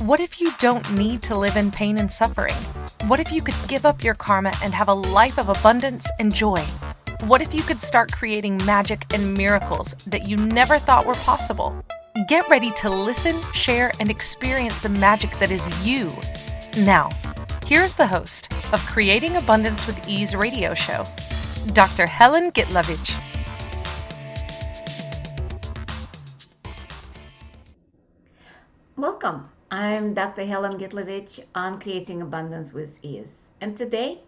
What if you don't need to live in pain and suffering? What if you could give up your karma and have a life of abundance and joy? What if you could start creating magic and miracles that you never thought were possible? Get ready to listen, share, and experience the magic that is you. Now, here's the host of Creating Abundance with Ease radio show, Dr. Helen Gitlevich. Welcome. I'm Dr. Helen Gitlevich on Creating Abundance with Ease. And today,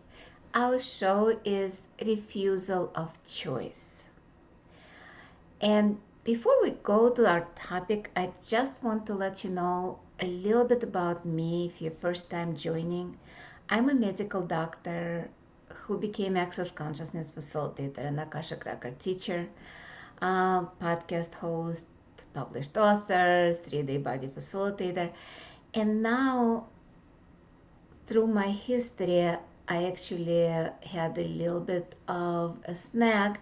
our show is Refusal of Choice. And before we go to our topic, I just want to let you know a little bit about me if you're first time joining. I'm a medical doctor who became Access Consciousness Facilitator and Akashic Record teacher, podcast host, published author, 3-day body facilitator. And now, through my history, I actually had a little bit of a snag.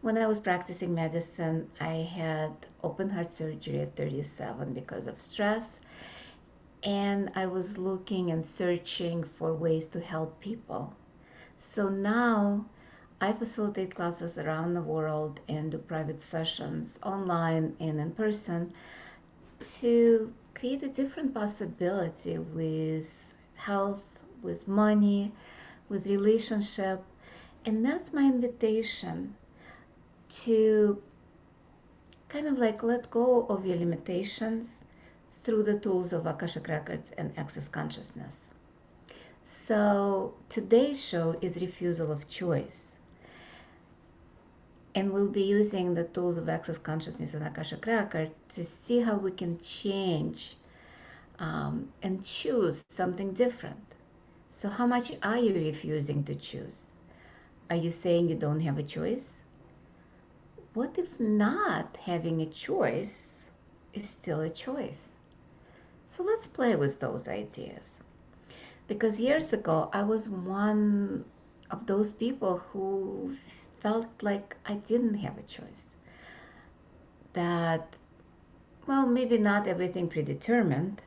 When I was practicing medicine, I had open heart surgery at 37 because of stress. And I was looking and searching for ways to help people. So now I facilitate classes around the world and do private sessions online and in person to create a different possibility with health, with money, with relationship. And that's my invitation to kind of like let go of your limitations through the tools of Akashic Records and Access Consciousness. So today's show is Refusal of Choice. And we'll be using the tools of Access Consciousness and Akashic Record to see how we can change and choose something different. So how much are you refusing to choose? Are you saying you don't have a choice? What if not having a choice is still a choice? So let's play with those ideas. Because years ago, I was one of those people who felt like I didn't have a choice. That, well, maybe not everything predetermined,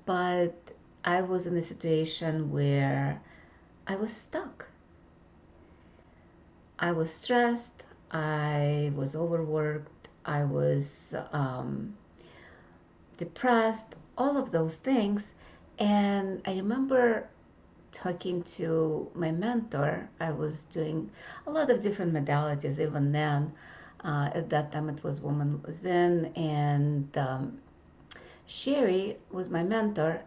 but I was in a situation where I was stuck. I was stressed, I was overworked, I was depressed, all of those things. And I remember talking to my mentor. I was doing a lot of different modalities even then. At that time it was Woman Zen, and Sherry was my mentor.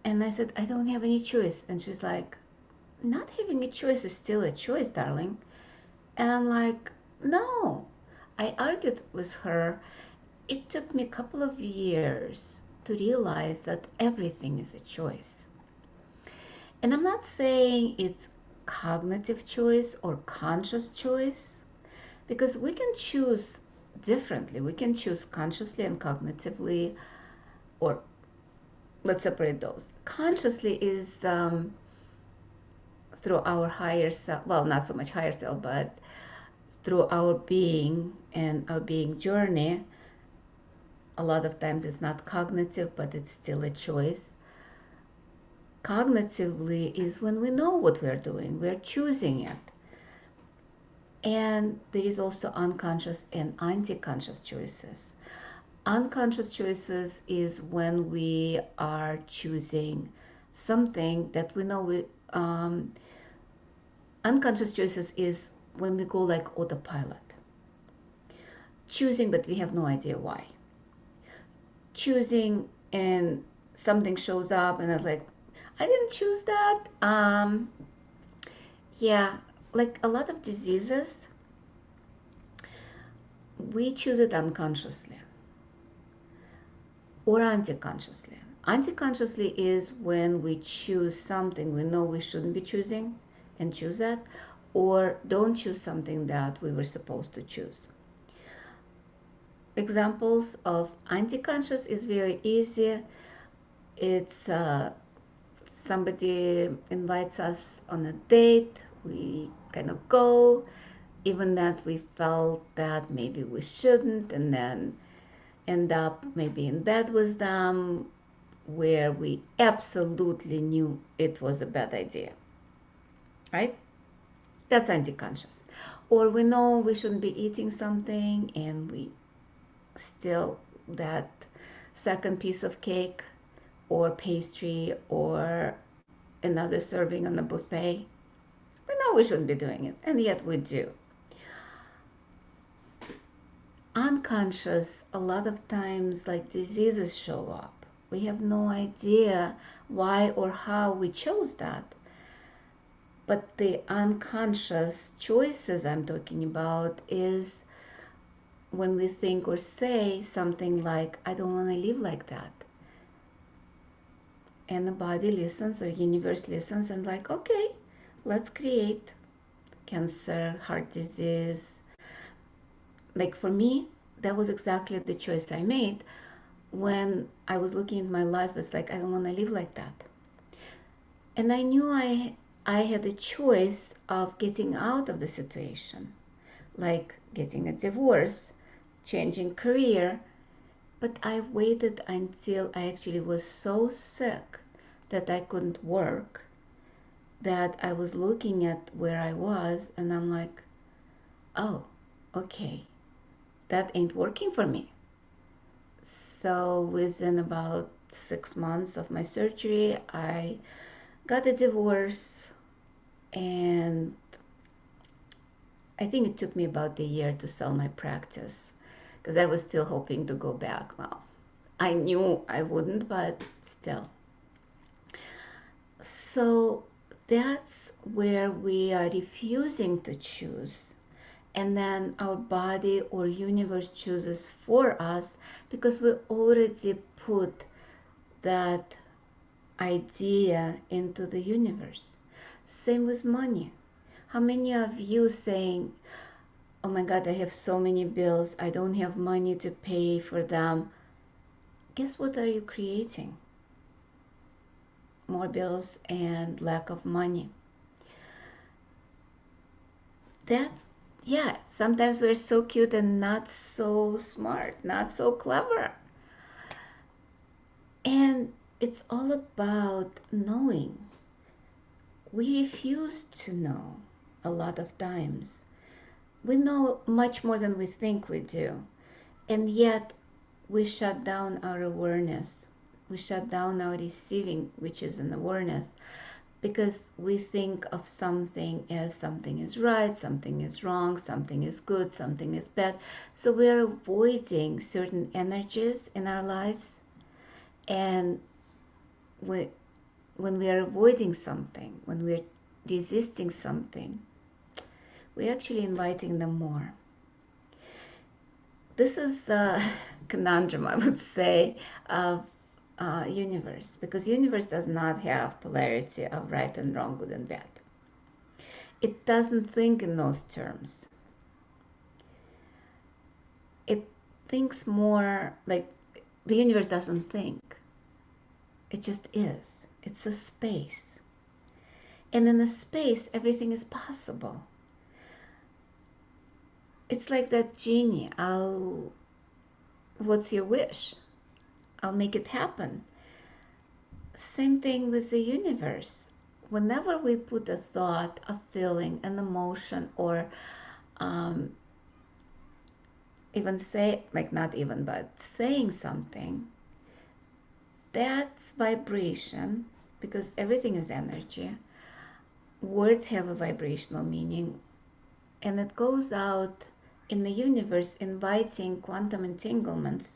And I said, I don't have any choice. And she's like, not having a choice is still a choice, darling. And I'm like, no. I argued with her. It took me a couple of years to realize that everything is a choice. And I'm not saying it's cognitive choice or conscious choice, because we can choose differently. We can choose consciously and cognitively, or let's separate those. Consciously is through our higher self, well, not so much higher self, but through our being and our being journey. A lot of times it's not cognitive, but it's still a choice. Cognitively is when we know what we're doing, we're choosing it. And there is also unconscious and anti-conscious choices. Unconscious choices is when we are choosing something that we know we unconscious choices is when we go like autopilot, choosing but we have no idea why, choosing and something shows up and it's like, I didn't choose that. Yeah, like a lot of diseases, we choose it unconsciously or anti-consciously. Anti-consciously is when we choose something we know we shouldn't be choosing and choose that, or don't choose something that we were supposed to choose. Examples of anti-conscious is very easy. It's somebody invites us on a date, we kind of go, even that we felt that maybe we shouldn't, and then end up maybe in bed with them where we absolutely knew it was a bad idea, right? That's anti-conscious. Or we know we shouldn't be eating something and we still that second piece of cake or pastry or another serving on the buffet. We know we shouldn't be doing it, and yet we do. Unconscious, a lot of times, like diseases show up. We have no idea why or how we chose that. But the unconscious choices I'm talking about is when we think or say something like, I don't want to live like that. And the body listens or universe listens and like, okay, let's create cancer, heart disease. Like for me, that was exactly the choice I made when I was looking at my life. It's like, I don't want to live like that. And I knew I had a choice of getting out of the situation, like getting a divorce, changing career. But I waited until I actually was so sick that I couldn't work, that I was looking at where I was and I'm like, oh, okay, that ain't working for me. So within about 6 months of my surgery, I got a divorce, and I think it took me about a year to sell my practice because I was still hoping to go back. Well, I knew I wouldn't, but still. So that's where we are refusing to choose, and then our body or universe chooses for us because we already put that idea into the universe. Same with money. How many of you saying, oh my God, I have so many bills, I don't have money to pay for them? Guess what are you creating? More bills and lack of money. That's, yeah, sometimes we're so cute and not so smart, not so clever. And it's all about knowing. We refuse to know a lot of times. We know much more than we think we do. And yet we shut down our awareness. We shut down our receiving, which is an awareness, because we think of something as something is right, something is wrong, something is good, something is bad. So we're avoiding certain energies in our lives. And when we are avoiding something, when we're resisting something, we're actually inviting them more. This is a conundrum, I would say, of universe, because universe does not have polarity of right and wrong, good and bad. It doesn't think in those terms. It thinks more like the universe doesn't think. It just is. It's a space. And in a space, everything is possible. It's like that genie. What's your wish? I'll make it happen. Same thing with the universe. Whenever we put a thought, a feeling, an emotion, or even say, like not even, but saying something, that's vibration, because everything is energy. Words have a vibrational meaning, and it goes out in the universe inviting quantum entanglements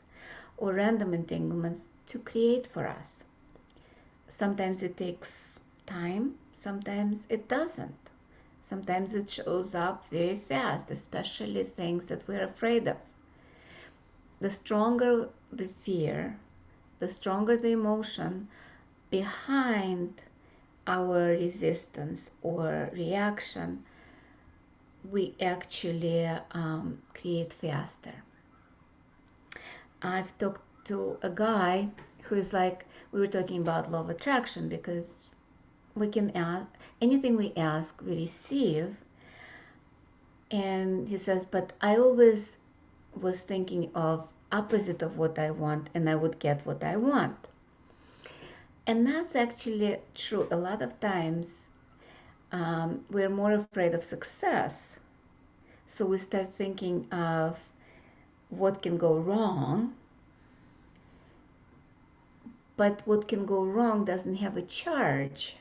or random entanglements to create for us. Sometimes it takes time, sometimes it doesn't. Sometimes it shows up very fast, especially things that we're afraid of. The stronger the fear, the stronger the emotion behind our resistance or reaction, we actually create faster. I've talked to a guy who is like, we were talking about law of attraction, because we can ask anything we ask, we receive. And he says, but I always was thinking of opposite of what I want, and I would get what I want. And that's actually true. A lot of times we're more afraid of success. So we start thinking of what can go wrong. But what can go wrong doesn't have a charge,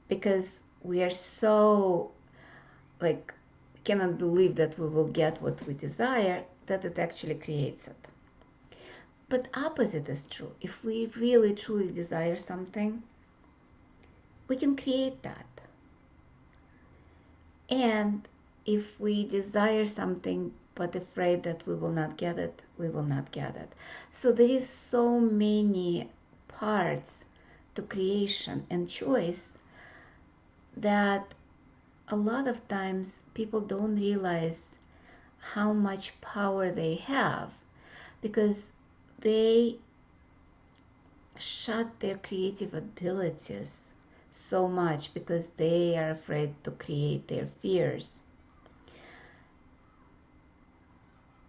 because we are so cannot believe that we will get what we desire, that it actually creates it. But opposite is true. If we really truly desire something, we can create that. And if we desire something but afraid that we will not get it, we will not get it. So there is so many parts to creation and choice that a lot of times people don't realize how much power they have, because they shut their creative abilities so much because they are afraid to create their fears.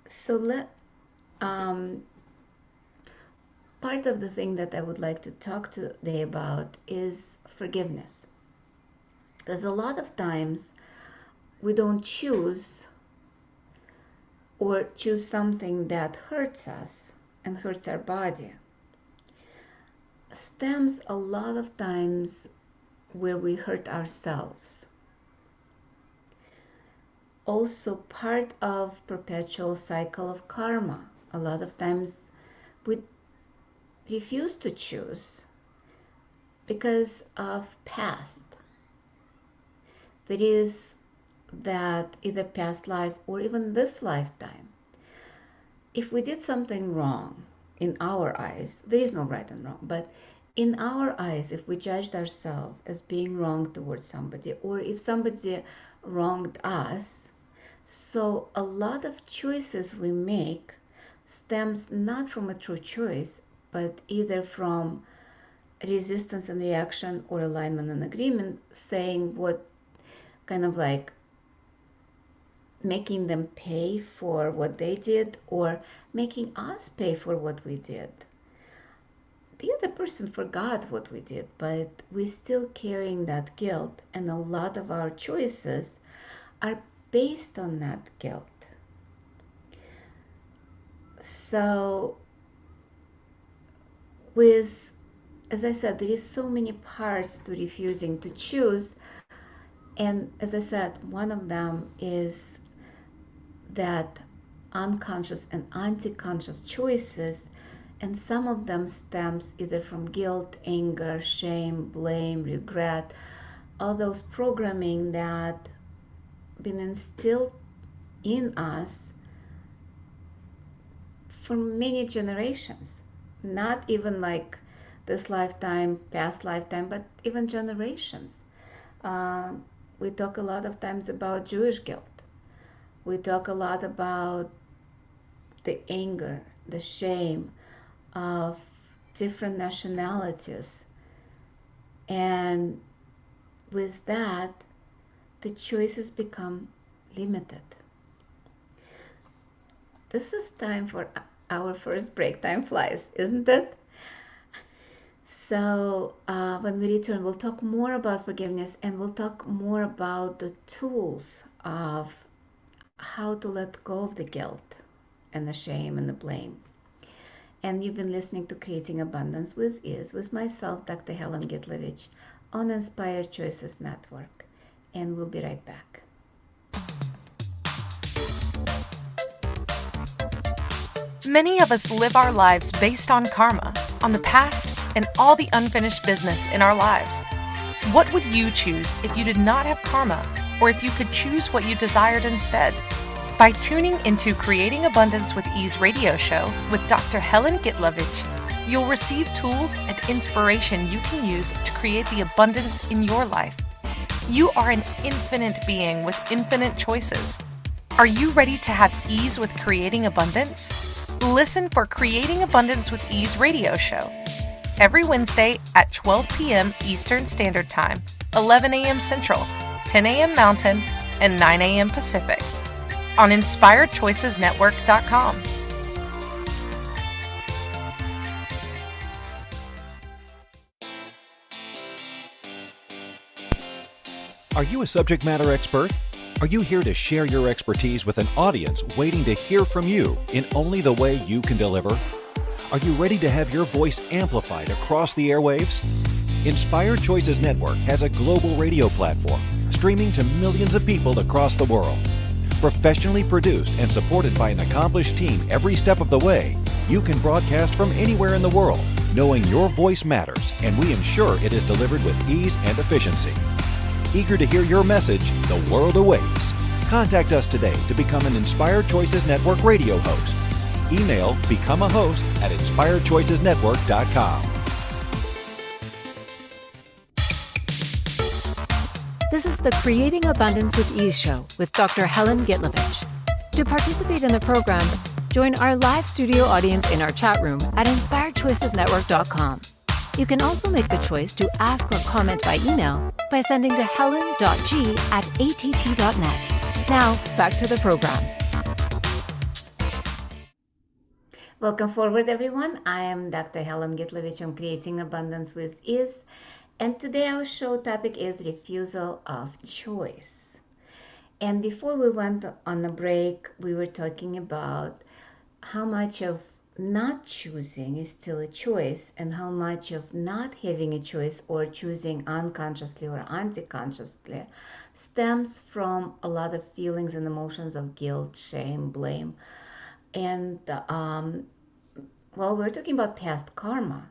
So part of the thing that I would like to talk today about is forgiveness. Because a lot of times we don't choose, or choose something that hurts us and hurts our body. Stems a lot of times where we hurt ourselves. Also part of perpetual cycle of karma. A lot of times we refuse to choose because of past. There is that either past life or even this lifetime. If we did something wrong in our eyes, there is no right and wrong, but in our eyes, if we judged ourselves as being wrong towards somebody, or if somebody wronged us, so a lot of choices we make stems not from a true choice, but either from resistance and reaction, or alignment and agreement, saying what kind of making them pay for what they did, or making us pay for what we did. The other person forgot what we did, but we're still carrying that guilt, and a lot of our choices are based on that guilt. So as I said, there is so many parts to refusing to choose, and as I said, one of them is that unconscious and anti-conscious choices, and some of them stems either from guilt, anger, shame, blame, regret, all those programming that been instilled in us for many generations, not even this lifetime, past lifetime, but even generations. We talk a lot of times about Jewish guilt. We talk a lot about the anger, the shame of different nationalities. And with that, the choices become limited. This is time for our first break. Time flies, isn't it? So when we return, we'll talk more about forgiveness, and we'll talk more about the tools of how to let go of the guilt and the shame and the blame. And you've been listening to Creating Abundance with Ease with myself, Dr. Helen Gitlevich, on Inspired Choices Network. And we'll be right back. Many of us live our lives based on karma, on the past, and all the unfinished business in our lives. What would you choose if you did not have karma, or if you could choose what you desired instead? By tuning into Creating Abundance with Ease radio show with Dr. Helen Gitlevich, you'll receive tools and inspiration you can use to create the abundance in your life. You are an infinite being with infinite choices. Are you ready to have ease with creating abundance? Listen for Creating Abundance with Ease radio show every Wednesday at 12 p.m. Eastern Standard Time, 11 a.m. Central, 10 a.m. Mountain, and 9 a.m. Pacific on InspiredChoicesNetwork.com. Are you a subject matter expert? Are you here to share your expertise with an audience waiting to hear from you in only the way you can deliver? Are you ready to have your voice amplified across the airwaves? Inspired Choices Network has a global radio platform streaming to millions of people across the world. Professionally produced and supported by an accomplished team every step of the way, you can broadcast from anywhere in the world, knowing your voice matters, and we ensure it is delivered with ease and efficiency. Eager to hear your message, the world awaits. Contact us today to become an Inspired Choices Network radio host. Email becomeahost@inspiredchoicesnetwork.com. This is the Creating Abundance with Ease show with Dr. Helen Gitlevich. To participate in the program, join our live studio audience in our chat room at inspiredchoicesnetwork.com. You can also make the choice to ask or comment by email by sending to helen.g@att.net. Now, back to the program. Welcome forward, everyone. I am Dr. Helen Gitlevich from Creating Abundance with Ease. And today our show topic is refusal of choice. And before we went on a break, we were talking about how much of not choosing is still a choice and how much of not having a choice or choosing unconsciously or anti-consciously stems from a lot of feelings and emotions of guilt, shame, blame. And we're talking about past karma.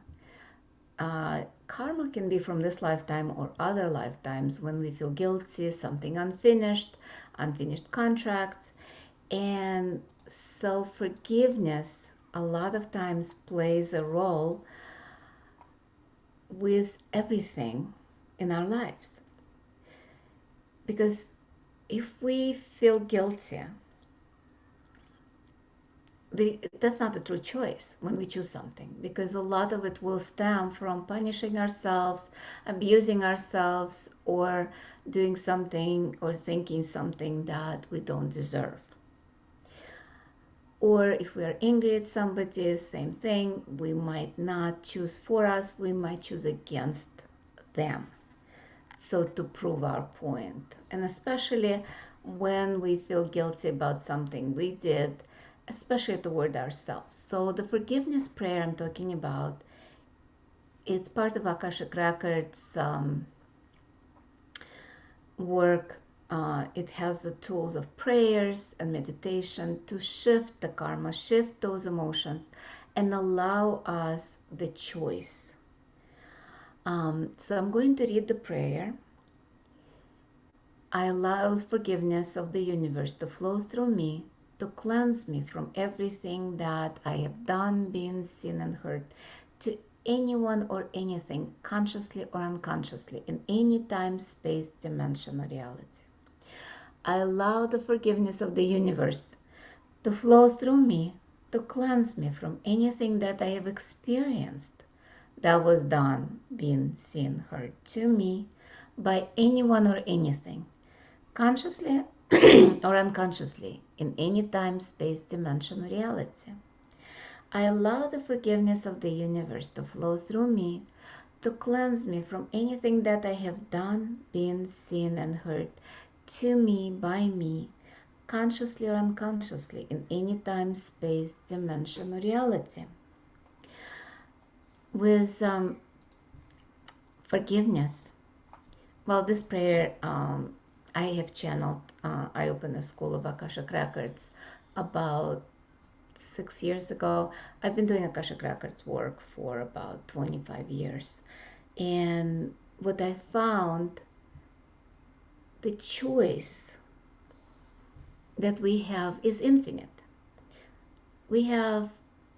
Karma can be from this lifetime or other lifetimes when we feel guilty, something unfinished contracts. And so forgiveness a lot of times plays a role with everything in our lives. Because if we feel guilty, that's not a true choice when we choose something, because a lot of it will stem from punishing ourselves, abusing ourselves, or doing something or thinking something that we don't deserve. Or if we are angry at somebody, same thing, we might not choose for us, we might choose against them. So to prove our point, and especially when we feel guilty about something we did, especially toward ourselves. So the forgiveness prayer I'm talking about, it's part of Akashic Records work. It has the tools of prayers and meditation to shift the karma, shift those emotions, and allow us the choice. So I'm going to read the prayer. I allow forgiveness of the universe to flow through me, to cleanse me from everything that I have done, been, seen, and heard, to anyone or anything, consciously or unconsciously, in any time, space, dimension, or reality. I allow the forgiveness of the universe to flow through me, to cleanse me from anything that I have experienced that was done, been, seen, heard to me by anyone or anything, consciously or unconsciously, in any time, space, dimension, or reality. I allow the forgiveness of the universe to flow through me, to cleanse me from anything that I have done, been, seen, and heard to me, by me, consciously or unconsciously, in any time, space, dimension, or reality. With forgiveness, well, this prayer I have channeled. I opened a school of Akashic Records about 6 years ago. I've been doing Akashic Records work for about 25 years. And what I found, the choice that we have is infinite. We have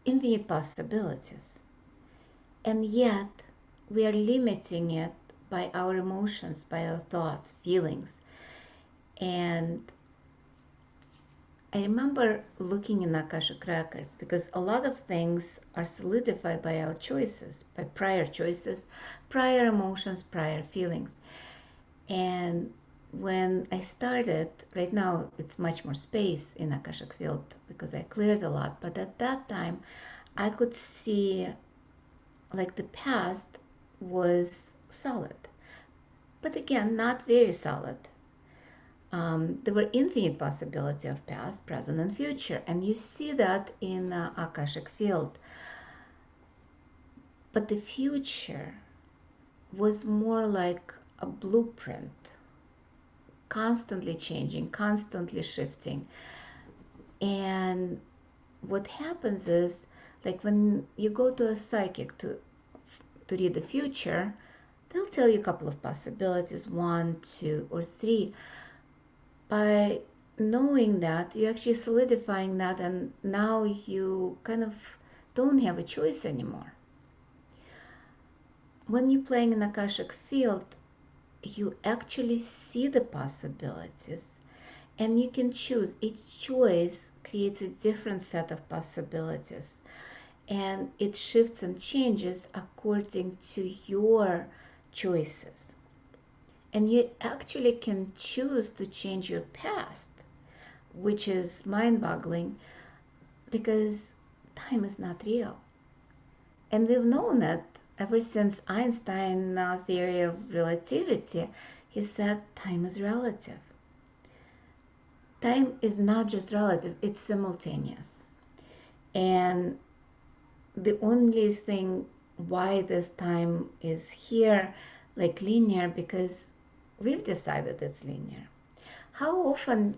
infinite possibilities. And yet, we are limiting it by our emotions, by our thoughts, feelings. And I remember looking in Akashic Records because a lot of things are solidified by our choices, by prior choices, prior emotions, prior feelings. And when I started, right now it's much more space in Akashic field because I cleared a lot, but at that time I could see like the past was solid, but again not very solid. there were infinite possibility of past, present, and future, and you see that in Akashic field. But the future was more like a blueprint, constantly changing, constantly shifting. And what happens is, like when you go to a psychic to read the future, they'll tell you a couple of possibilities, 1, 2, or 3. By knowing that, you're actually solidifying that, and now you kind of don't have a choice anymore. When you're playing in Akashic field, you actually see the possibilities, and you can choose. Each choice creates a different set of possibilities, and it shifts and changes according to your choices. And you actually can choose to change your past, which is mind-boggling, because time is not real. And we've known that ever since Einstein's theory of relativity. He said time is relative. Time is not just relative, it's simultaneous. And the only thing why this time is here like linear, because we've decided it's linear. How often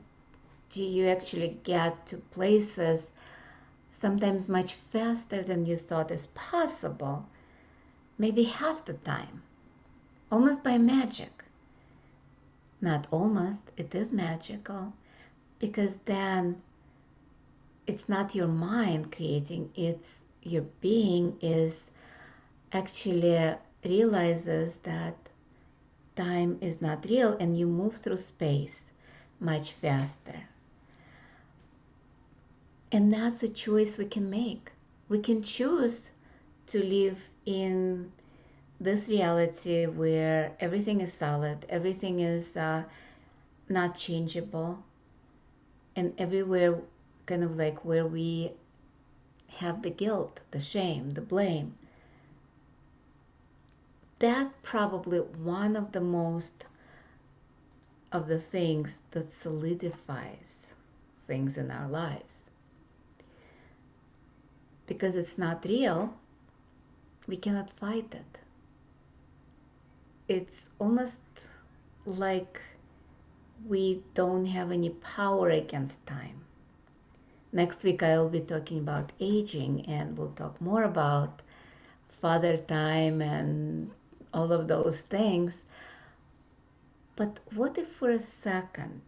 do you actually get to places sometimes much faster than you thought is possible? Maybe half the time, almost by magic. Not almost, it is magical, because then it's not your mind creating, it's your being is actually realizes that time is not real, and you move through space much faster. And that's a choice we can make. We can choose to live in this reality where everything is solid, everything is not changeable, and everywhere kind of like where we have the guilt, the shame, the blame. That's probably one of the most of the things that solidifies things in our lives. Because it's not real, we cannot fight it. It's almost like we don't have any power against time. Next week I will be talking about aging, and we'll talk more about father time and all of those things. But what if for a second,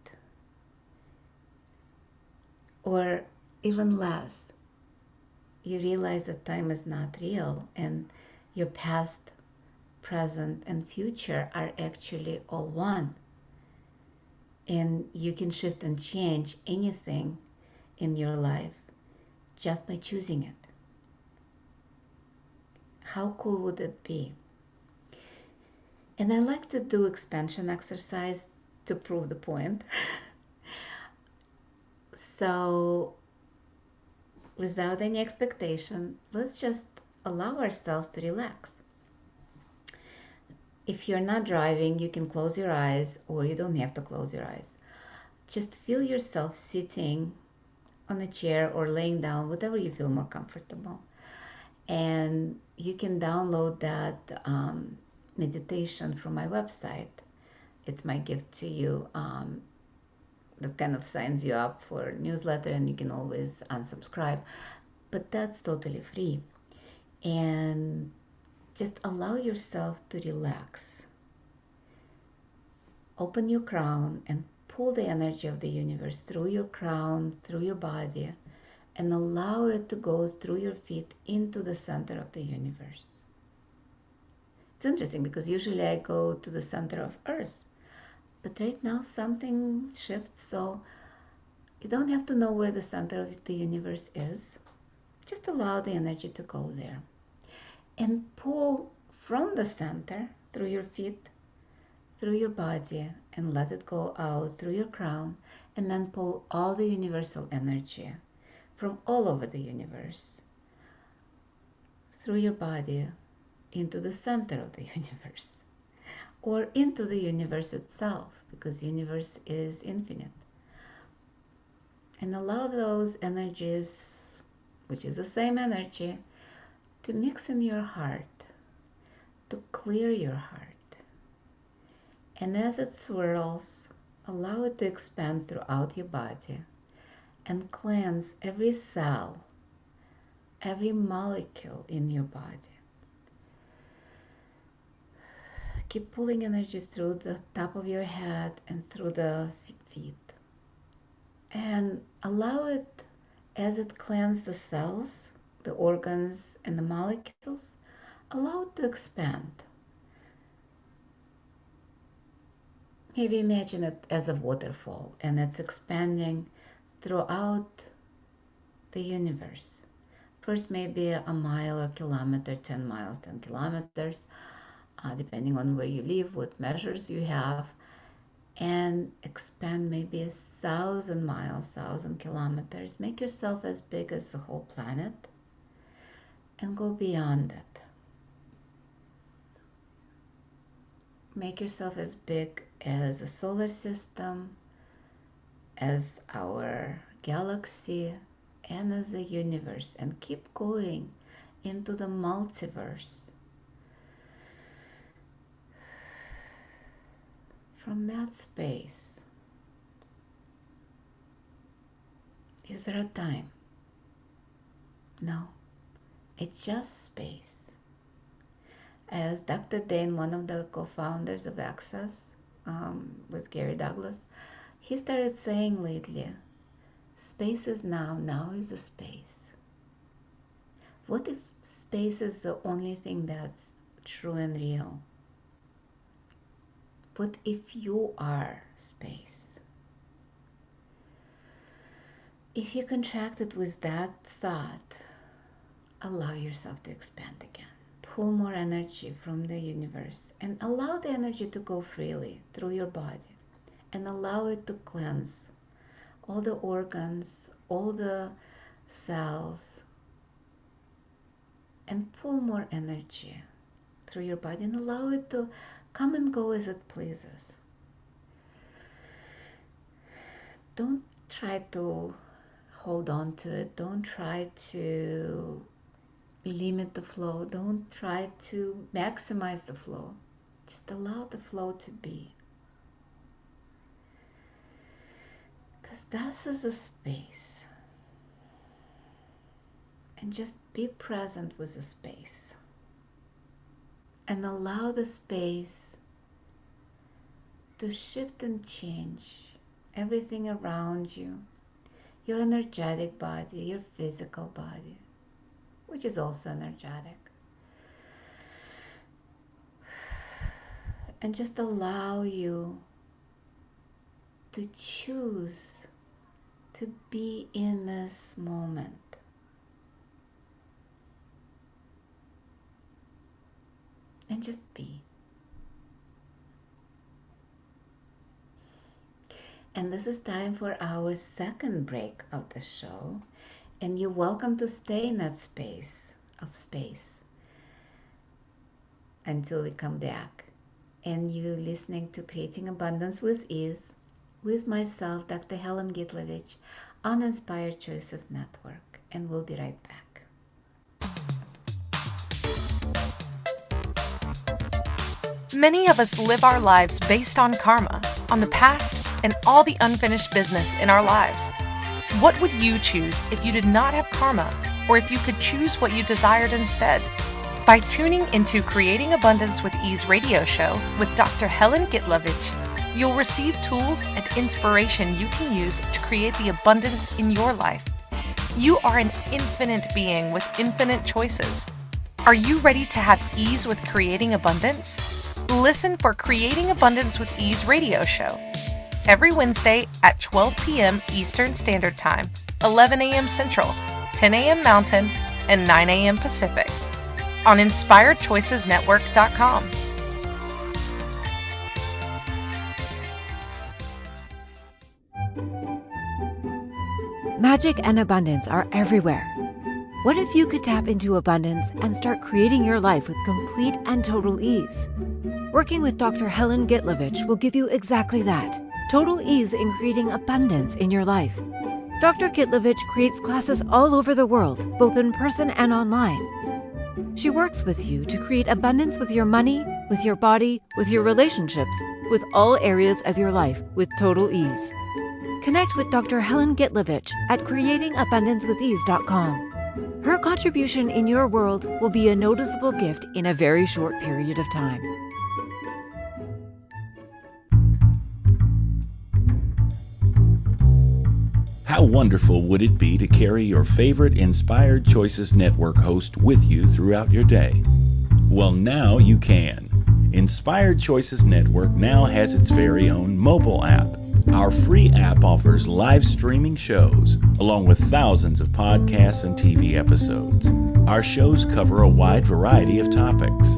or even less, you realize that time is not real, and your past, present, and future are actually all one. And you can shift and change anything in your life just by choosing it. How cool would it be? And I like to do expansion exercise to prove the point. So without any expectation, let's just allow ourselves to relax. If you're not driving, you can close your eyes, or you don't have to close your eyes. Just feel yourself sitting on a chair or laying down, whatever you feel more comfortable. And you can download that meditation from my website. It's my gift to you. That kind of signs you up for a newsletter, and you can always unsubscribe. But that's totally free. And just allow yourself to relax. Open your crown and pull the energy of the universe through your crown, through your body, and allow it to go through your feet into the center of the universe. It's interesting because usually I go to the center of Earth, but right now something shifts, so you don't have to know where the center of the universe is. Just allow the energy to go there. And pull from the center through your feet, through your body, and let it go out through your crown, and then pull all the universal energy from all over the universe through your body into the center of the universe. or into the universe itself, because universe is infinite. And allow those energies, which is the same energy, to mix in your heart, to clear your heart. And as it swirls, allow it to expand throughout your body and cleanse every cell, every molecule in your body. Keep pulling energy through the top of your head and through the feet. And allow it, as it cleanses the cells, the organs, and the molecules, allow it to expand. Maybe imagine it as a waterfall, and it's expanding throughout the universe. First, maybe a mile or kilometer, 10 miles, 10 kilometers, depending on where you live, what measures you have, and expand maybe 1,000 miles, 1,000 kilometers. Make yourself as big as the whole planet and go beyond it. Make yourself as big as the solar system, as our galaxy, and as the universe, and keep going into the multiverse. From that space, is there a time? No, it's just space. As Dr. Dane, one of the co-founders of Access, with Gary Douglas, he started saying lately, space is now, now is the space. What if space is the only thing that's true and real? What if you are space? If you contract it with that thought, allow yourself to expand again. Pull more energy from the universe and allow the energy to go freely through your body and allow it to cleanse all the organs, all the cells, and pull more energy through your body and allow it to come and go as it pleases. Don't try to hold on to it. Don't try to limit the flow. Don't try to maximize the flow. Just allow the flow to be. Because this is a space. And just be present with the space. And allow the space to shift and change everything around you. Your energetic body, your physical body, which is also energetic. And just allow you to choose to be in this moment. And just be. And this is time for our second break of the show. And you're welcome to stay in that space until we come back. And you listening to Creating Abundance with Ease with myself, Dr. Helen Gitlevich, on Inspired Choices Network. And we'll be right back. Many of us live our lives based on karma, on the past, and all the unfinished business in our lives. What would you choose if you did not have karma, or if you could choose what you desired instead? By tuning into Creating Abundance with Ease radio show with Dr. Helen Gitlevich, you'll receive tools and inspiration you can use to create the abundance in your life. You are an infinite being with infinite choices. Are you ready to have ease with creating abundance? Listen for Creating Abundance with Ease radio show every Wednesday at 12 p.m. Eastern Standard Time, 11 a.m. Central, 10 a.m. Mountain, and 9 a.m. Pacific on InspiredChoicesNetwork.com. Magic and abundance are everywhere. What if you could tap into abundance and start creating your life with complete and total ease? Working with Dr. Helen Gitlevich will give you exactly that, total ease in creating abundance in your life. Dr. Gitlevich creates classes all over the world, both in person and online. She works with you to create abundance with your money, with your body, with your relationships, with all areas of your life with total ease. Connect with Dr. Helen Gitlevich at creatingabundancewithease.com. Her contribution in your world will be a noticeable gift in a very short period of time. How wonderful would it be to carry your favorite Inspired Choices Network host with you throughout your day? Well, now you can. Inspired Choices Network now has its very own mobile app. Our free app offers live streaming shows, along with thousands of podcasts and TV episodes. Our shows cover a wide variety of topics.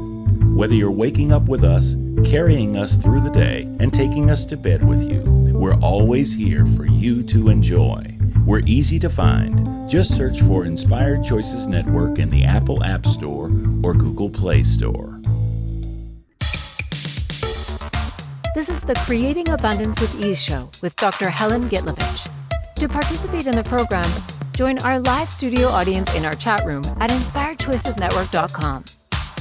Whether you're waking up with us, carrying us through the day, and taking us to bed with you, we're always here for you to enjoy. We're easy to find. Just search for Inspired Choices Network in the Apple App Store or Google Play Store. This is the Creating Abundance with Ease show with Dr. Helen Gitlevich. To participate in the program, join our live studio audience in our chat room at inspiredchoicesnetwork.com.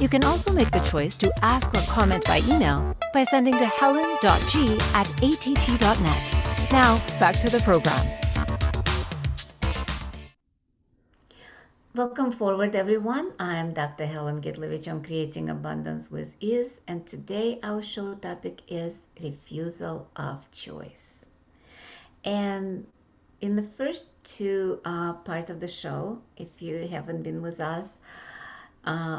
You can also make the choice to ask or comment by email by sending to helen.g@att.net. Now, back to the program. Welcome forward, everyone. I'm Dr. Helen Gitlevich on Creating Abundance with Ease, and today our show topic is refusal of choice. And in the first two parts of the show, if you haven't been with us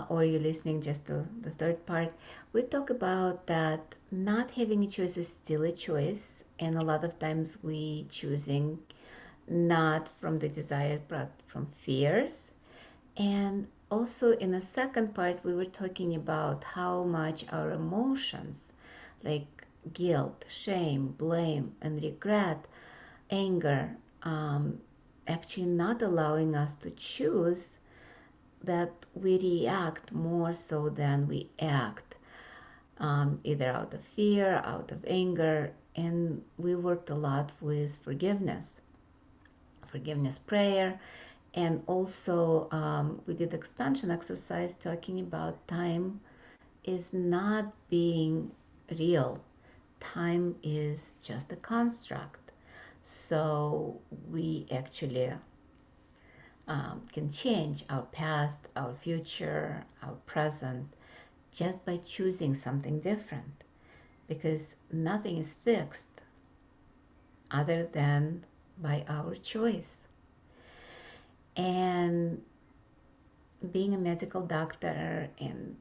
or you're listening just to the third part, we talk about that not having a choice is still a choice, and a lot of times we choosing not from the desired but from fears. And also in the second part, we were talking about how much our emotions like guilt, shame, blame, and regret, anger, actually not allowing us to choose, that we react more so than we act, either out of fear, out of anger. And we worked a lot with forgiveness prayer. And also we did expansion exercise talking about time is not being real. Time is just a construct. So we actually can change our past, our future, our present, just by choosing something different. Because nothing is fixed other than by our choice. And being a medical doctor and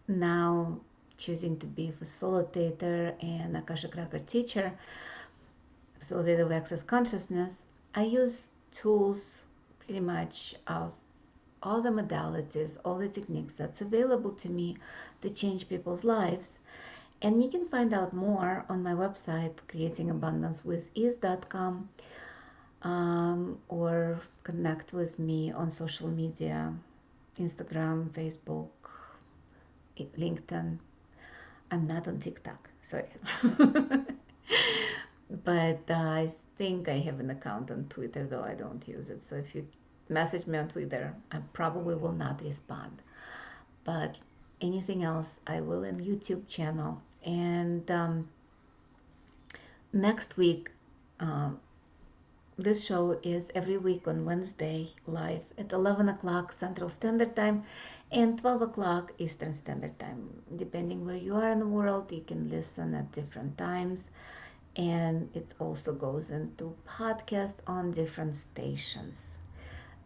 now choosing to be a facilitator and Akashic Record teacher, facilitator of access consciousness, I use tools pretty much of all the modalities, all the techniques that's available to me to change people's lives. And you can find out more on my website, creatingabundancewithease.com. Or connect with me on social media, Instagram, Facebook, LinkedIn. I'm not on TikTok, sorry. But I think I have an account on Twitter, though I don't use it. So if you message me on Twitter, I probably will not respond. But anything else, I will in YouTube channel. And next week, this show is every week on Wednesday, live at 11 o'clock Central Standard Time and 12 o'clock Eastern Standard Time. Depending where you are in the world, you can listen at different times. And it also goes into podcast on different stations.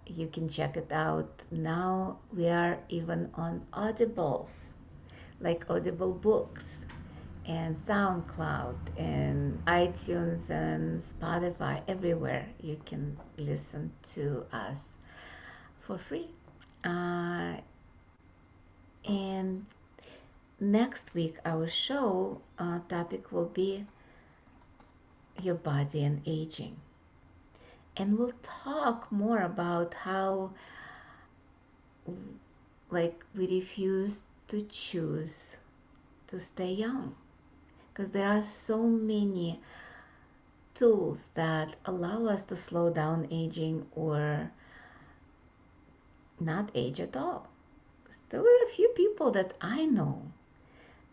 You can check it out. Now we are even on Audibles, like Audible Books, and SoundCloud and iTunes and Spotify. Everywhere you can listen to us for free. And next week our show topic will be your body and aging, and we'll talk more about how we refuse to choose to stay young, because there are so many tools that allow us to slow down aging or not age at all. There were a few people that I know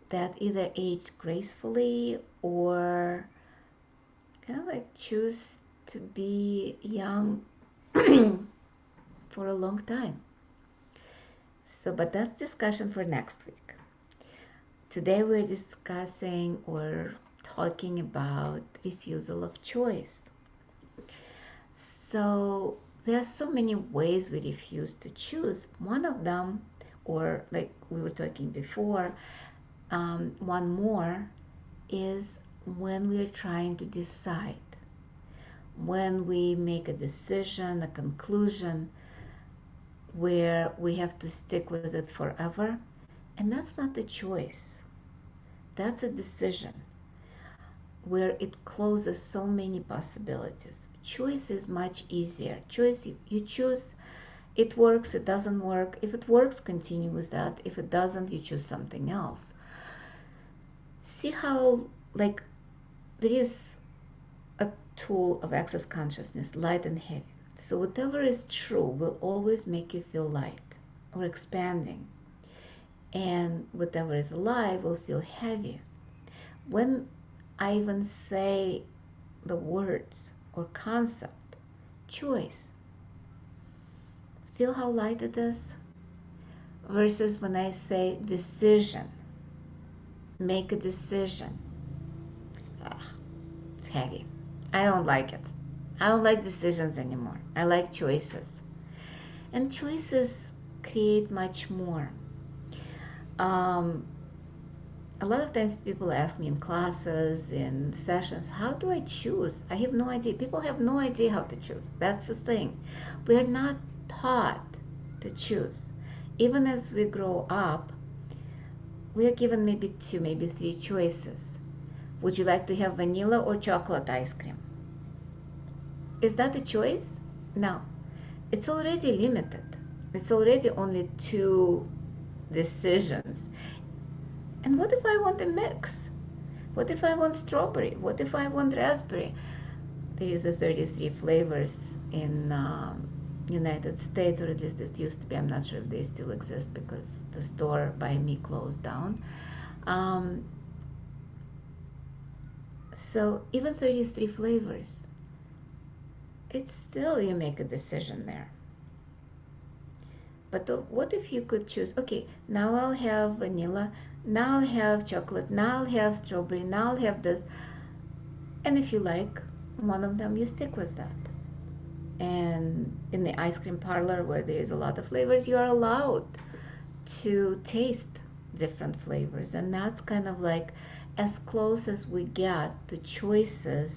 that either aged gracefully or kind of like choose to be young for a long time. So, but that's discussion for next week. Today we're discussing or talking about refusal of choice. So there are so many ways we refuse to choose. One of them, or like we were talking before, one more is when we're trying to decide. When we make a decision, a conclusion, where we have to stick with it forever, and that's not a choice. That's a decision where it closes so many possibilities. Choice is much easier. Choice, you choose, it works, it doesn't work. If it works, continue with that. If it doesn't, you choose something else. See how, like, there is a tool of access consciousness, light and heavy. So whatever is true will always make you feel light or expanding. And whatever is alive will feel heavy. When I even say the words or concept, choice, feel how light it is? Versus when I say decision, make a decision. It's heavy. I don't like it. I don't like decisions anymore. I like choices. And choices create much more. A lot of times people ask me in classes, in sessions, how do I choose? I have no idea. People have no idea how to choose. That's the thing. We are not taught to choose. Even as we grow up, we are given maybe 2, maybe 3 choices. Would you like to have vanilla or chocolate ice cream? Is that a choice? No. It's already limited. It's already only 2 decisions. And what if I want a mix? What if I want strawberry? What if I want raspberry? There is the 33 flavors in United States, or at least it used to be. I'm not sure if they still exist because the store by me closed down. So even 33 flavors, it's still, you make a decision there. But what if you could choose, okay, now I'll have vanilla, now I'll have chocolate, now I'll have strawberry, now I'll have this. And if you like one of them, you stick with that. And in the ice cream parlor where there is a lot of flavors, you are allowed to taste different flavors. And that's kind of like as close as we get to choices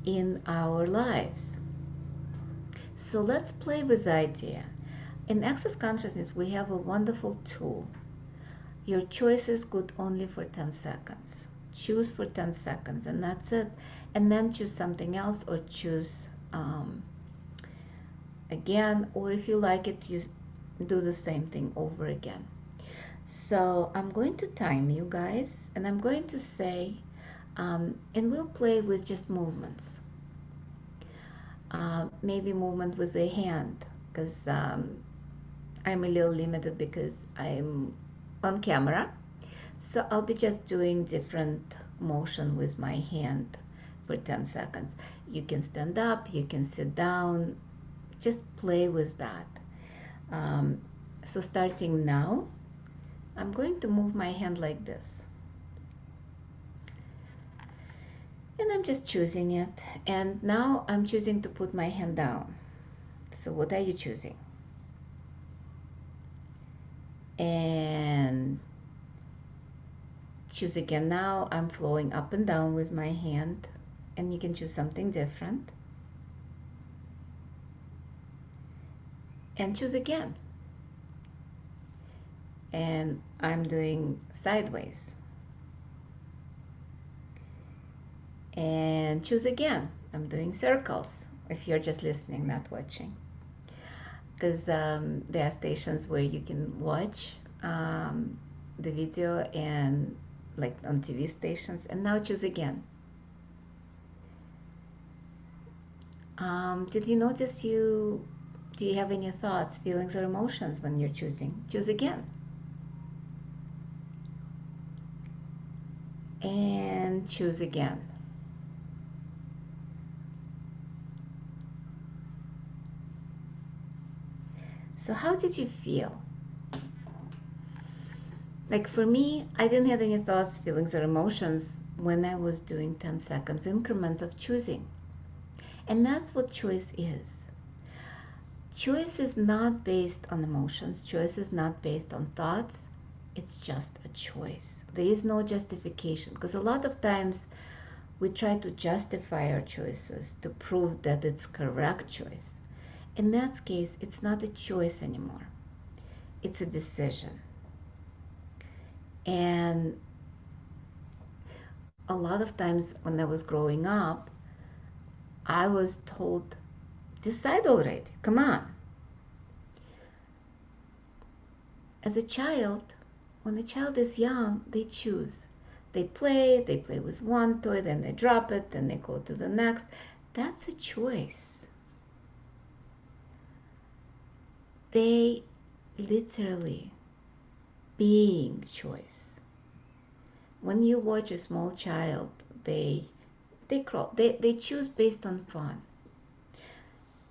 in our lives. So let's play with the idea. In Access Consciousness, we have a wonderful tool. Your choice is good only for 10 seconds. Choose for 10 seconds and that's it. And then choose something else or choose again. Or if you like it, you do the same thing over again. So I'm going to time you guys and I'm going to say, and we'll play with just movements. Maybe movement with a hand, because I'm a little limited because I'm on camera. So I'll be just doing different motion with my hand for 10 seconds. You can stand up, you can sit down, just play with that. So starting now, I'm going to move my hand like this. And I'm just choosing it. And now I'm choosing to put my hand down. So what are you choosing? And choose again. Now I'm flowing up and down with my hand. And you can choose something different. And choose again. And I'm doing sideways. And choose again. I'm doing circles if you're just listening, not watching, because there are stations where you can watch the video and like on TV stations, and now choose again. Did you notice do you have any thoughts, feelings, or emotions when you're choosing? Choose again. And choose again. So how did you feel? Like for me, I didn't have any thoughts, feelings, or emotions when I was doing 10 seconds increments of choosing. And that's what choice is. Choice is not based on emotions. Choice is not based on thoughts. It's just a choice. There is no justification, because a lot of times we try to justify our choices to prove that it's correct choice. In that case, it's not a choice anymore. It's a decision. And a lot of times when I was growing up, I was told, decide already, come on. As a child, when a child is young, they choose. They play with one toy, then they drop it, then they go to the next. That's a choice. They literally being choice. When you watch a small child, they crawl. They choose based on fun,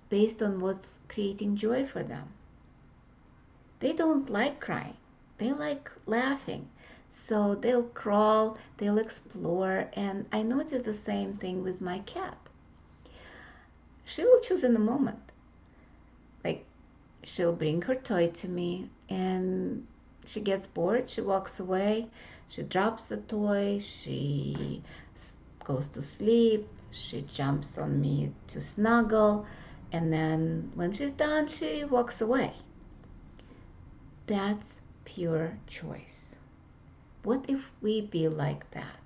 based on what's creating joy for them. They don't like crying. They like laughing. So they'll crawl, they'll explore, and I notice the same thing with my cat. She will choose in a moment. Like, she'll bring her toy to me, and she gets bored, she walks away, she drops the toy, she goes to sleep, she jumps on me to snuggle, and then when she's done, she walks away. That's pure choice. What if we be like that?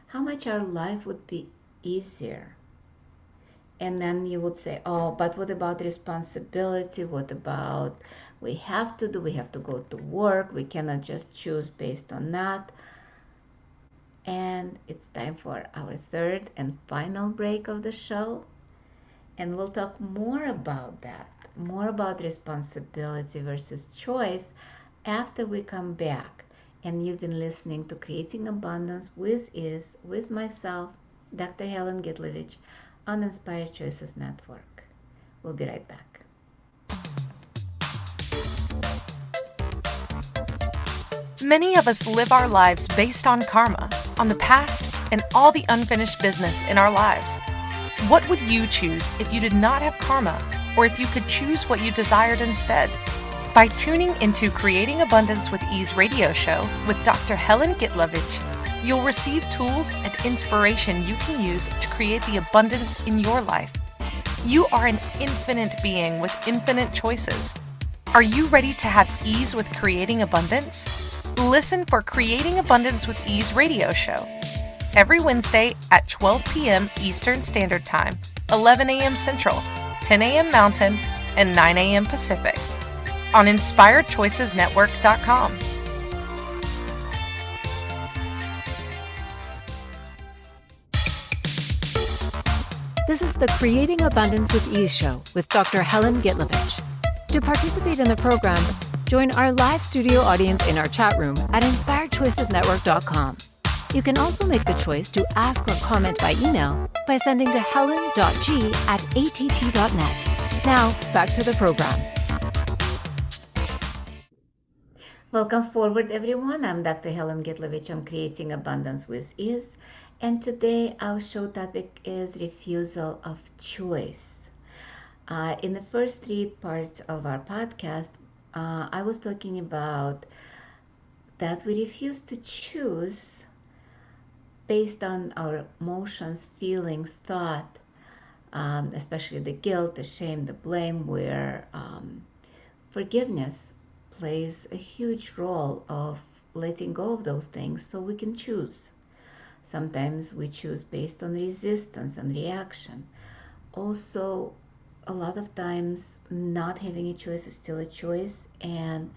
How much our life would be easier? And then you would say, oh, but what about responsibility? What about we have to go to work. We cannot just choose based on that. And it's time for our third and final break of the show. And we'll talk more about that, more about responsibility versus choice after we come back. And you've been listening to Creating Abundance with Ease with myself, Dr. Helen Gitlevich, on Inspired Choices Network. We'll be right back. Many of us live our lives based on karma, on the past, and all the unfinished business in our lives. What would you choose if you did not have karma, or if you could choose what you desired instead? By tuning into Creating Abundance with Ease radio show with Dr. Helen Gitlevich, you'll receive tools and inspiration you can use to create the abundance in your life. You are an infinite being with infinite choices. Are you ready to have ease with creating abundance? Listen for Creating Abundance with Ease radio show every Wednesday at 12 p.m. Eastern Standard Time, 11 a.m. Central, 10 a.m. Mountain, and 9 a.m. Pacific on InspiredChoicesNetwork.com. This is the Creating Abundance with Ease show with Dr. Helen Gitlevich. To participate in the program, join our live studio audience in our chat room at InspiredChoicesNetwork.com. You can also make the choice to ask or comment by email by sending to helen.g@att.net. Now, back to the program. Welcome forward, everyone. I'm Dr. Helen Gitlevich on Creating Abundance with Ease. And today our show topic is refusal of choice. In the first three parts of our podcast, I was talking about that we refuse to choose based on our emotions, feelings, thought, especially the guilt, the shame, the blame, where forgiveness plays a huge role of letting go of those things so we can choose. Sometimes we choose based on resistance and reaction. Also, a lot of times not having a choice is still a choice and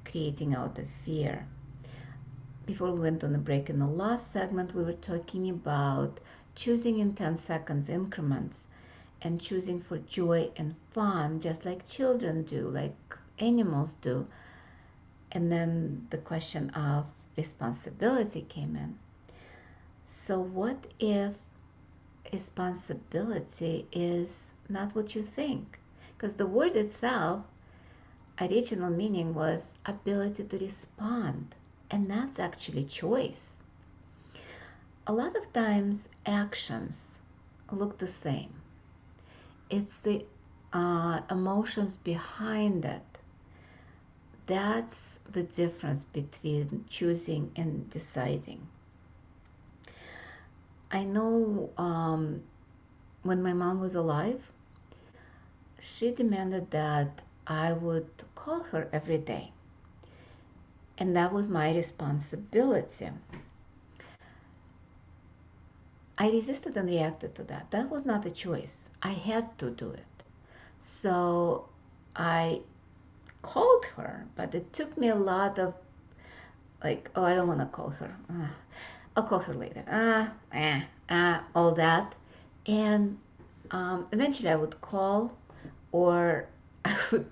creating out of fear. before we went on a break in the last segment, we were talking about choosing in 10 seconds increments and choosing for joy and fun, just like children do, like animals do. And then the question of responsibility came in. So what if responsibility is not what you think? Because the word itself, original meaning was ability to respond, and that's actually choice. A lot of times actions look the same. It's the emotions behind it. That's the difference between choosing and deciding. I know when my mom was alive, she demanded that I would call her every day. And that was my responsibility. I resisted and reacted to that. That was not a choice. I had to do it. So I called her, but it took me a lot of like, oh, I don't want to call her. I'll call her later. All that. And eventually I would call, or I would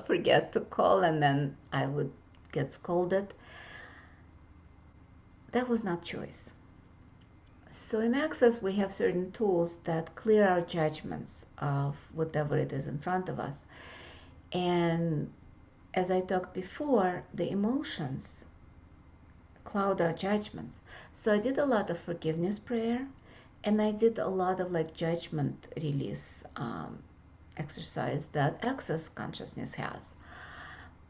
forget to call, and then I would get scolded. That was not choice. So in Access, we have certain tools that clear our judgments of whatever it is in front of us. And as I talked before, the emotions cloud our judgments. So I did a lot of forgiveness prayer, and I did a lot of like judgment release exercise that Access consciousness has.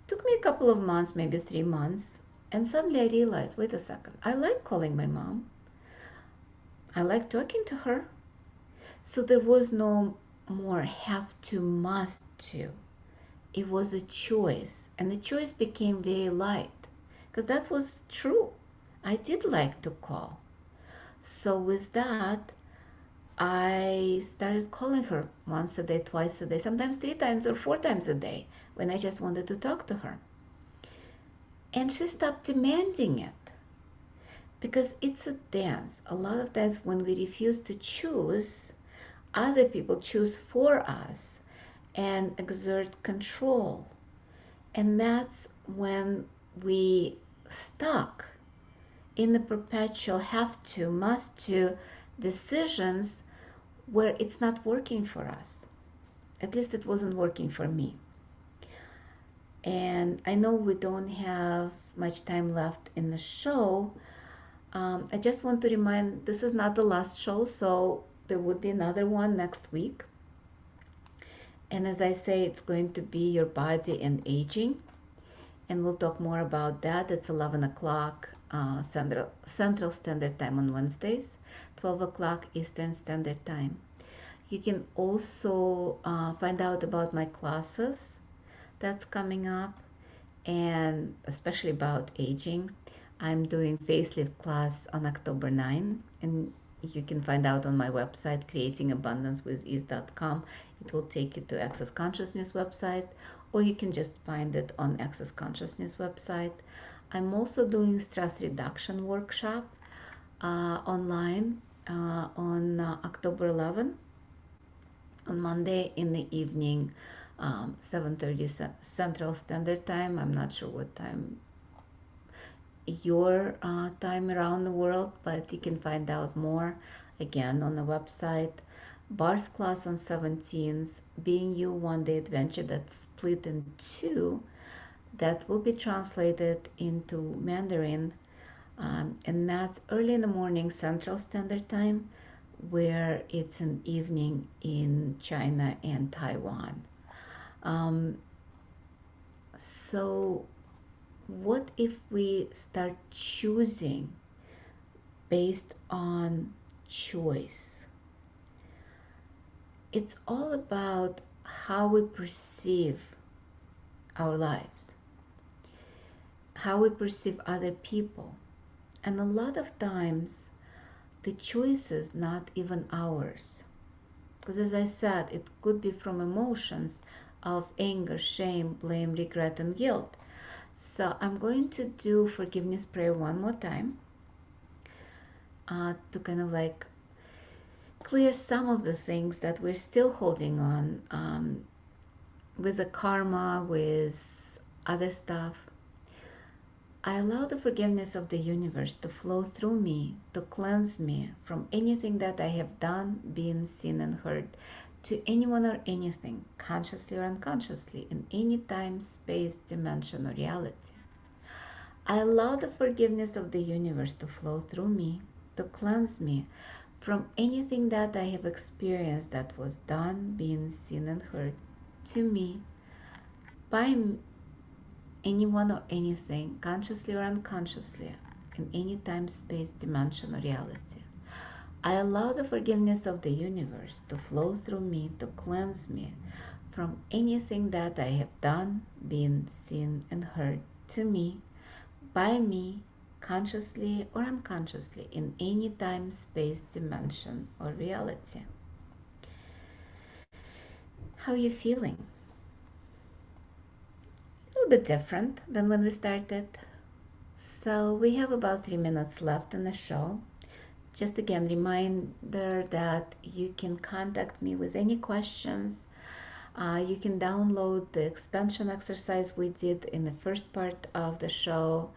Took me a couple of months, maybe 3 months, and suddenly I realized, wait a second, I like calling my mom. I like talking to her. So there was no more have to, must to. It was a choice, and the choice became very light, because that was true. I did like to call. So with that, I started calling her once a day, twice a day, sometimes 3 times or 4 times a day when I just wanted to talk to her. And she stopped demanding it, because it's a dance. A lot of times when we refuse to choose, other people choose for us and exert control. And that's when we stuck in the perpetual have to, must to decisions where it's not working for us. At least it wasn't working for me. And I know we don't have much time left in the show. I just want to remind, this is not the last show, so there would be another one next week. And as I say, it's going to be your body and aging. And we'll talk more about that. It's 11 o'clock Central Standard Time on Wednesdays, 12 o'clock Eastern Standard Time. You can also find out about my classes that's coming up, and especially about aging. I'm doing facelift class on October 9, and you can find out on my website, creatingabundancewithease.com. It will take you to Access Consciousness website, or you can just find it on Access Consciousness website. I'm also doing stress reduction workshop online on October 11, on Monday in the evening, 7:30 Central Standard Time. I'm not sure what time your time around the world, but you can find out more again on the website. Bars class on 17th, Being You One Day Adventure, that's split in 2, that will be translated into Mandarin, and that's early in the morning Central Standard Time, where it's an evening in China and Taiwan. So what if we start choosing based on choice? It's all about how we perceive our lives, how we perceive other people. And a lot of times the choice is not even ours, because as I said, it could be from emotions of anger, shame, blame, regret, and guilt. So I'm going to do forgiveness prayer one more time to kind of like clear some of the things that we're still holding on with the karma, with other stuff. I allow the forgiveness of the universe to flow through me, to cleanse me from anything that I have done, been, seen, and heard to anyone or anything, consciously or unconsciously, in any time, space, dimension, or reality. I allow the forgiveness of the universe to flow through me, to cleanse me from anything that I have experienced that was done, been, seen, and heard to me by anyone or anything, consciously or unconsciously, in any time, space, dimension, or reality. I allow the forgiveness of the universe to flow through me, to cleanse me from anything that I have done, been, seen, and heard to me, by me, consciously or unconsciously, in any time, space, dimension, or reality. How are you feeling? A little bit different than when we started. So we have about 3 minutes left in the show. Just again, reminder that you can contact me with any questions. You can download the expansion exercise we did in the first part of the show,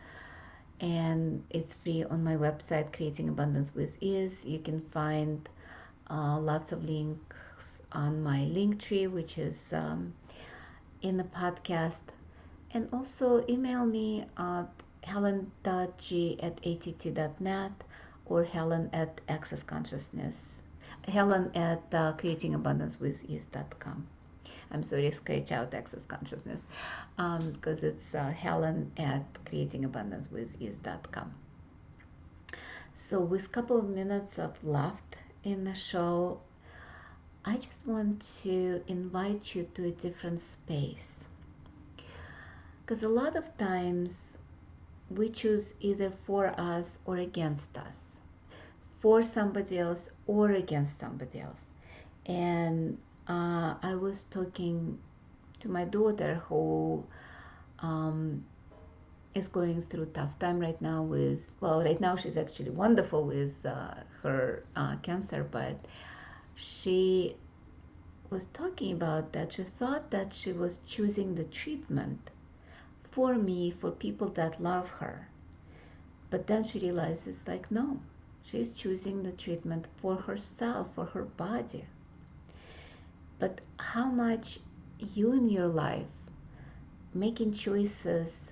and it's free on my website, Creating Abundance with Ease. You can find lots of links on my link tree, which is in the podcast. And also email me at helen.g@att.net or helen@creatingabundancewithease.com. I'm sorry, scratch out access consciousness because it's helen@creatingabundancewithease.com. So with a couple of minutes left in the show, I just want to invite you to a different space. Because a lot of times we choose either for us or against us, for somebody else or against somebody else. And I was talking to my daughter who is going through a tough time right now right now she's actually wonderful with her cancer, but she was talking about that she thought that she was choosing the treatment for me, for people that love her. But then she realizes, like, no, she's choosing the treatment for herself, for her body. But how much you in your life making choices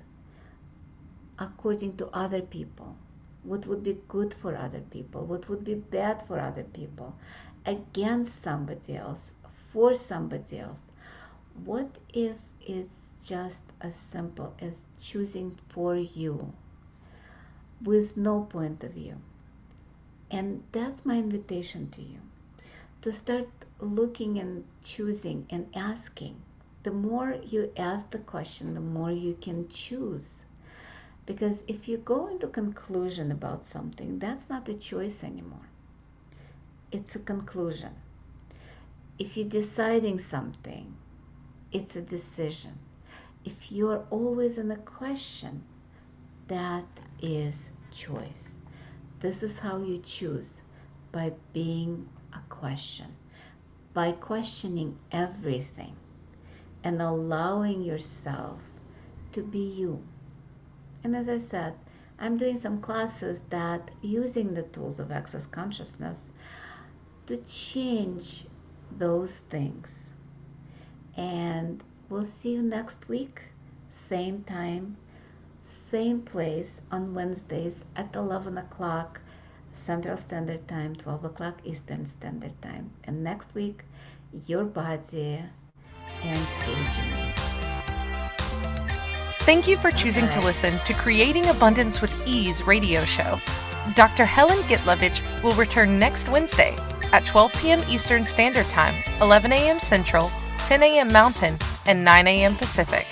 according to other people, what would be good for other people, what would be bad for other people, against somebody else, for somebody else. What if it's just as simple as choosing for you with no point of view? And that's my invitation to you, to start looking and choosing and asking. The more you ask the question, the more you can choose. Because if you go into conclusion about something, that's not a choice anymore. It's a conclusion. If you're deciding something, it's a decision. If you're always in a question, that is choice. This is how you choose, by being a question, by questioning everything and allowing yourself to be you. And as I said, I'm doing some classes that using the tools of access consciousness to change those things. And we'll see you next week, same time, same place on Wednesdays at 11 o'clock Central Standard Time, 12 o'clock Eastern Standard Time. And next week, your body and aging. Thank you for choosing to listen to Creating Abundance with Ease radio show. Dr. Helen Gitlevich will return next Wednesday at 12 p.m. Eastern Standard Time, 11 a.m. Central, 10 a.m. Mountain, and 9 a.m. Pacific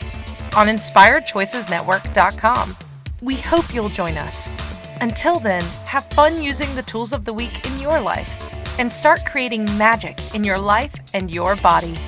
on InspiredChoicesNetwork.com. We hope you'll join us. Until then, have fun using the tools of the week in your life and start creating magic in your life and your body.